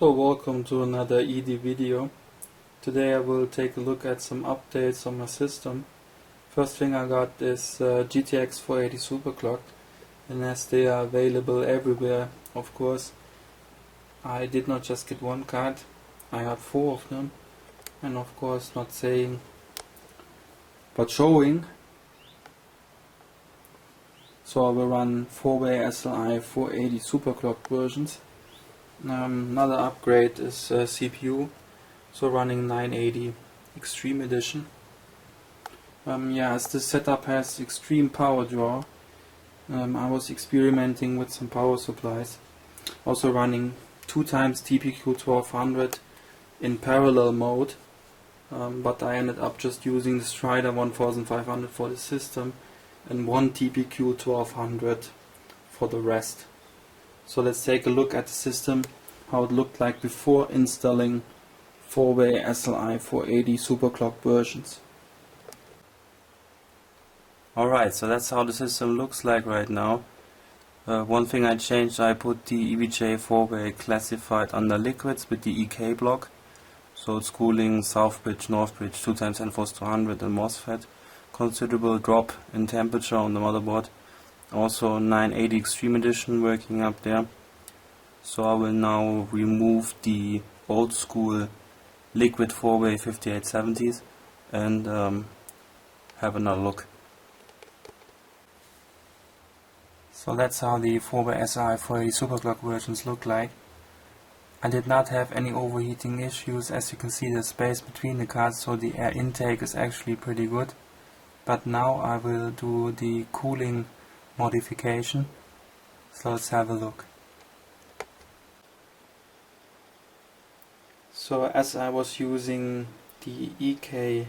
So welcome to another ED video. Today I will take a look at some updates on my system. First thing I got is GTX 480 superclocked, and as they are available everywhere, of course, I did not just get one card, I got 4 of them, and of course not saying but showing. So I will run 4-way SLI 480 superclocked versions. Another upgrade is CPU, so running 980 Extreme Edition. As this setup has extreme power draw, I was experimenting with some power supplies, also running 2 times TPQ 1200 in parallel mode, but I ended up just using the Strider 1500 for the system and 1 TPQ 1200 for the rest. So let's take a look at the system, how it looked like before installing 4-way SLI 480 superclock versions. Alright, so that's how the system looks like right now. One thing I changed, I put the EVGA 4-way classified under liquids with the EK block. So it's cooling south bridge, north bridge, 2 times 10 force 200 and MOSFET. Considerable drop in temperature on the motherboard. Also 980 Extreme Edition working up there. So I will now remove the old school liquid 4-way 5870s and have another look. So that's how the 4-way SLI 480 superclock versions look like. I did not have any overheating issues. As you can see, the space between the cards, so the air intake is actually pretty good. But now I will do the cooling modification, so let's have a look. So as I was using the EK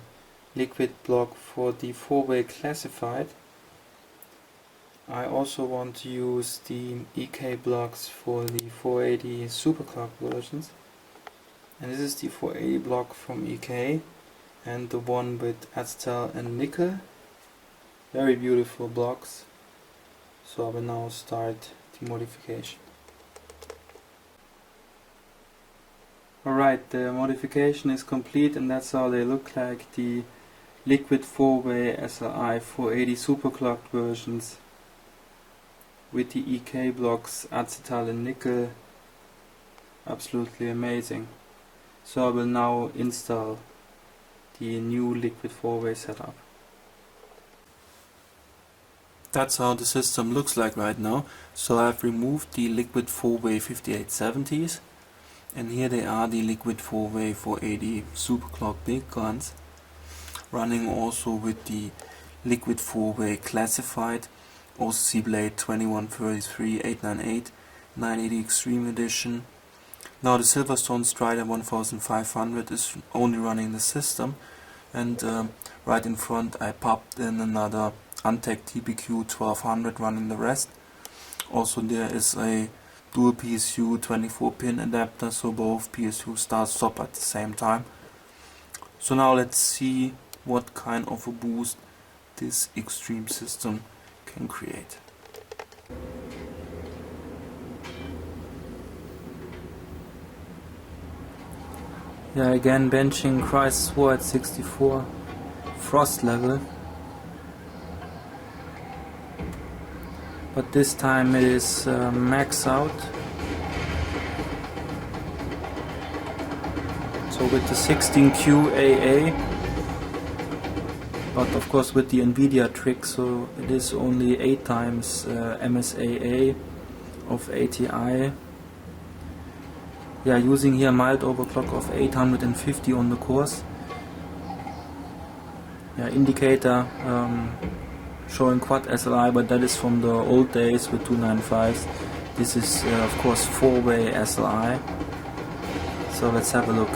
liquid block for the 4-way classified, I also want to use the EK blocks for the 480 superclock versions, and this is the 480 block from EK and the one with acetal and nickel. Very beautiful blocks. So I will now start the modification. Alright, the modification is complete, and that's how they look like, the liquid 4-way SLI 480 superclocked versions with the EK blocks, acetal and nickel. Absolutely amazing. So I will now install the new liquid 4-way setup. That's how the system looks like right now. So I've removed the liquid 4-way 5870s, and here they are, the liquid 4-way 480 superclock big guns, running also with the liquid 4-way classified OC blade 2133 898 980 Extreme Edition. Now the Silverstone Strider 1500 is only running the system, and right in front I popped in another Antec TPQ 1200 running the rest. Also there is a dual PSU 24-pin adapter, so both PSU start stop at the same time. So now let's see what kind of a boost this extreme system can create. Yeah, again benching Crysis 4 at 64 frost level. But this time it is max out. So with the 16Q AA, but of course with the Nvidia trick, so it is only 8 times MSAA of ATI. Yeah, using here mild overclock of 850 on the course. Yeah, indicator showing quad SLI, but that is from the old days with 295s. This is of course 4-way SLI. So let's have a look.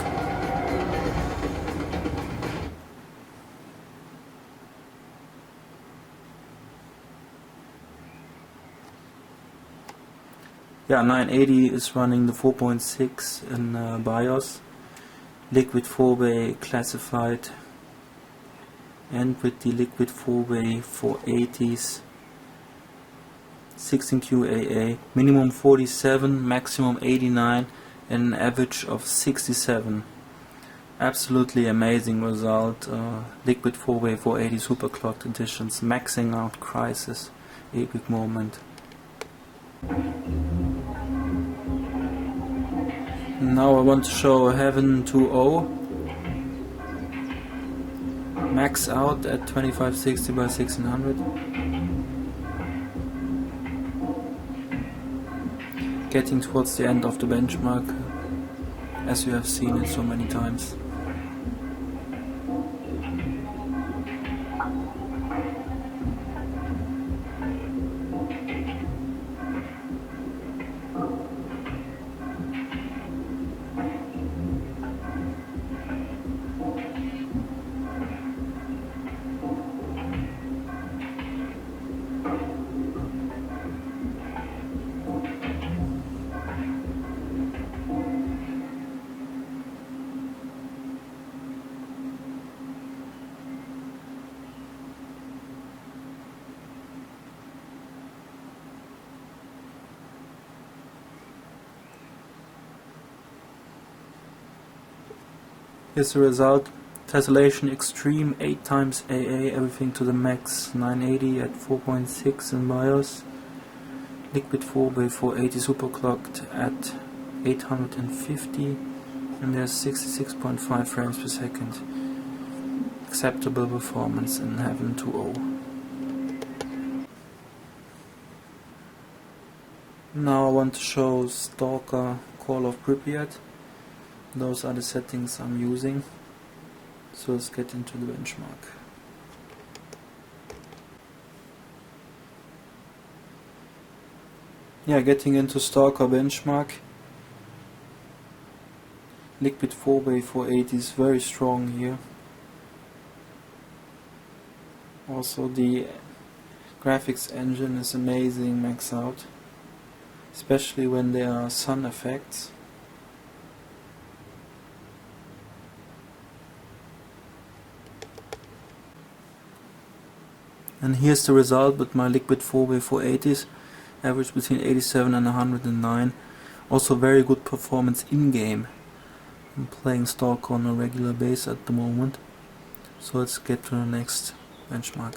Yeah, 980 is running the 4.6 in BIOS, liquid 4-way classified, and with the liquid 4-way 480s 16QAA, minimum 47, maximum 89, an average of 67. Absolutely amazing result. Liquid 4-way 480 superclocked editions, maxing out Crysis. Epic moment. Now I want to show Heaven 2.0. Max out at 2560 by 1600. Getting towards the end of the benchmark, as you have seen it so many times. Here's the result. Tessellation extreme 8 times AA, everything to the max, 980 at 4.6 in BIOS. Liquid 4-way 480 superclocked at 850, and there's 66.5 frames per second. Acceptable performance in Heaven 2.0. Now I want to show Stalker Call of Pripyat. Those are the settings I'm using. So let's get into the benchmark. Yeah, getting into Stalker benchmark. Liquid 4-way 480 is very strong here. Also the graphics engine is amazing, max out. Especially when there are sun effects. And here's the result with my Liquid 4-way 480s, average between 87 and 109. Also very good performance in-game. I'm playing Stalker on a regular basis at the moment. So let's get to the next benchmark.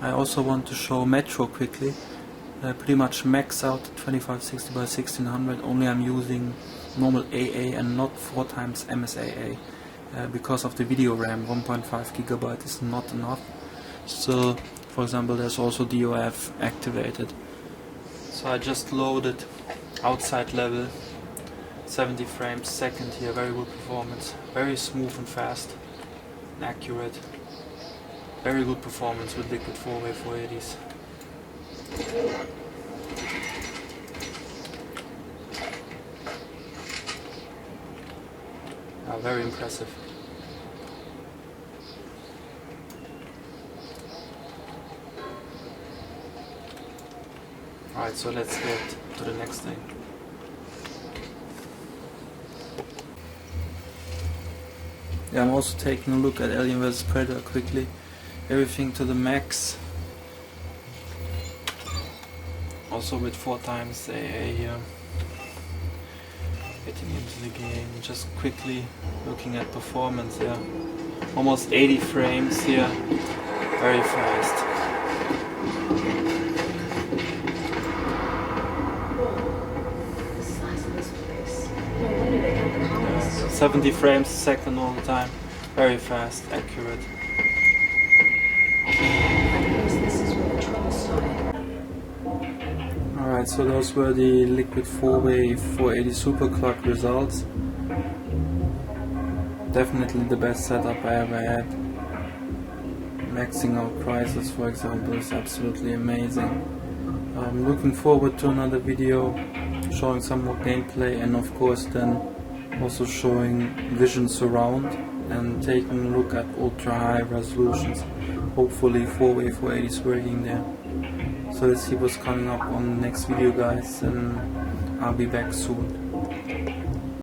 I also want to show Metro quickly. Pretty much max out 2560 by 1600, only I'm using normal AA and not 4 times MSAA. Because of the video RAM, 1.5 GB is not enough. So, for example, there's also DOF activated. So I just loaded outside level, 70 frames per second here, very good performance, very smooth and fast, and accurate. Very good performance with Liquid 4-way 480s. Very impressive. Alright, so let's get to the next thing. Yeah, I'm also taking a look at Alien vs Predator quickly. Everything to the max. Also with 4 times AA here. Getting into the game, just quickly looking at performance here. Almost 80 frames here, very fast. 70 frames a second all the time, very fast, accurate. Alright, so those were the Liquid 4-way 480 superclock results. Definitely the best setup I ever had. Maxing out Crysis, for example, is absolutely amazing. I'm looking forward to another video showing some more gameplay, and of course then also showing vision surround and taking a look at ultra high resolutions. Hopefully 4-way 480 is working there. So let's see what's coming up on the next video, guys, and I'll be back soon.